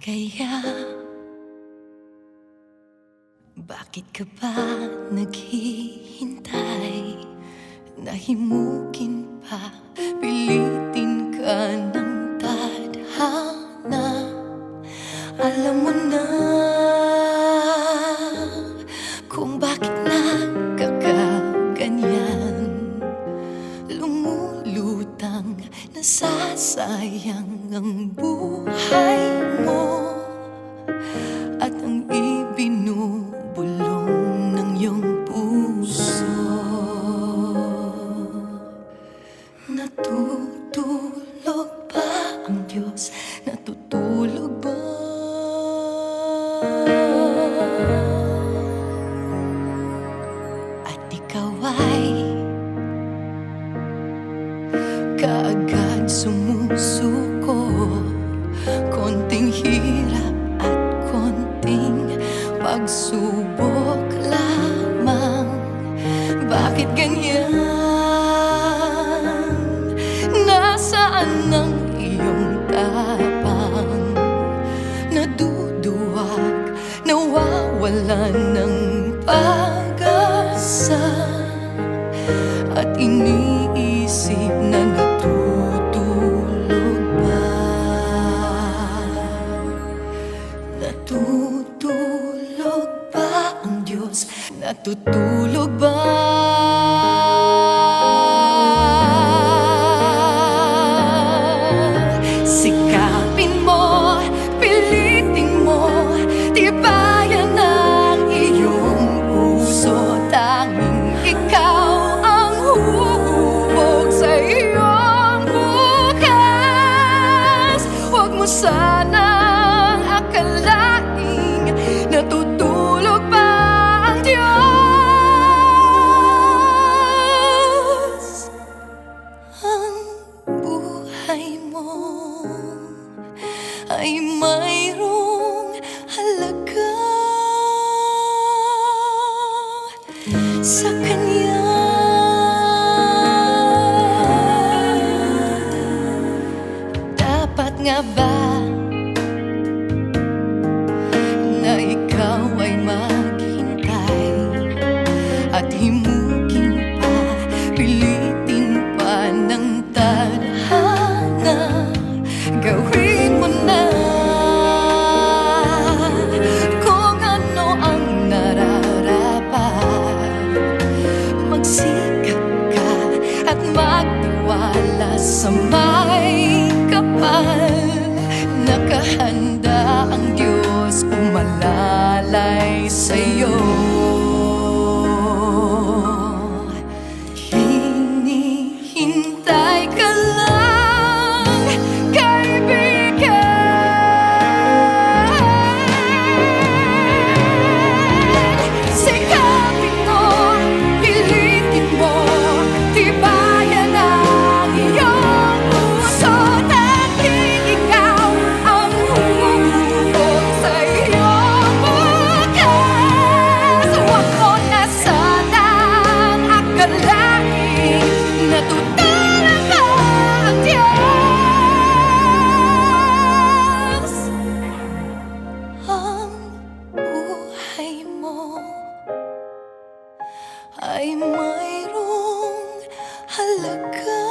Kaya bakit ka ba naghihintay? Nahimukin pa, pilitin ka ng tadhana. Alam mo na kung bakit nagkakaganyan. Lumulutang, nasasayang ang buhay mo at ang ibinubulong ng iyong puso. Natutulog ba ang Diyos? Natutulog ba? At ikaw ay kaagad sumusuko. Konting hirap at konting pagsubok lamang. Bakit ganyan? Nasaan ang iyong tapang? Naduduwag, nawawalan ng pag-asa, at iniisip na natutulog ba? Natutulog ba ang Diyos? Natutulog ba? Sikapin mo, pilitin mo, tibayan ang iyong puso. Tanging ikaw ang huhubog sa iyong bukas. Huwag mo sanang akalaing natutulog pa ang Diyos. Ang buhay mo ay mayroong halaga sa Kanya. Dapat nga ba na ikaw ay maghintay at himukin pa, pilitin pa ng tadhana? Gawin mo na kung ano ang nararapat. Magsikap ka at magtiwala sa may kapal. Nakahanda ang Diyos umalalay sa'yo. Hinihintay ka lang, kaibigan. Sikapin mo, pilitin mo, tibayan ang iyong puso. Tanging ikaw ang humubog sa iyong bukas. Huwag mo na sanang akalaing natutulog ba ang Diyos. Ang buhay mo ay mayroong halaga